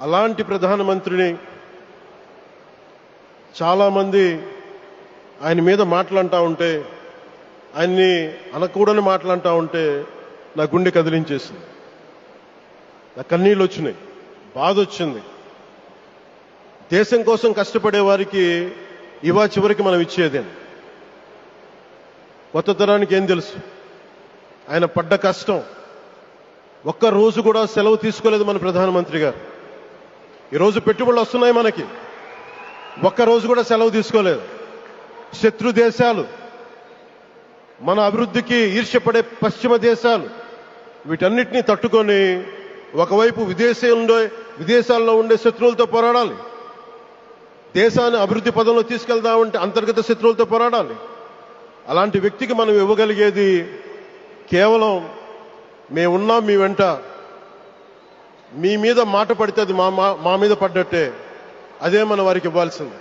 అలాంటి ప్రధానమంత్రిని చాలామంది ఆయన మీద మాట్లాడుతూ ఉంటే, ఆయన్ని అనకూడని మాట్లాడుతూ ఉంటే నా గుండె కదిలించేసింది. నా కన్నీళ్ళు వచ్చినాయి, బాధ వచ్చింది. దేశం కోసం కష్టపడే వారికి ఇవా చివరికి మనం ఇచ్చేదే. కొత్త తరానికి ఏం తెలుసు? ఆయన పడ్డ కష్టం. ఒక్క రోజు కూడా సెలవు తీసుకోలేదు మన ప్రధానమంత్రి గారు. ఈరోజు పెట్టుబడులు వస్తున్నాయి మనకి, ఒక్క రోజు కూడా సెలవు తీసుకోలేదు. శత్రు దేశాలు, మన అభివృద్ధికి ఈర్ష్యపడే పశ్చిమ దేశాలు, వీటన్నిటినీ తట్టుకొని ఒకవైపు విదేశాల్లో ఉండే శత్రువులతో పోరాడాలి, దేశాన్ని అభివృద్ధి పదంలో తీసుకెళ్దామంటే అంతర్గత శత్రువులతో పోరాడాలి. అలాంటి వ్యక్తికి మనం ఇవ్వగలిగేది కేవలం మేమున్నాం మీ వెంట, మీ మీద మాట పడితే అది మా మీద పడ్డట్టే, అదే మన వారికి ఇవ్వాల్సింది.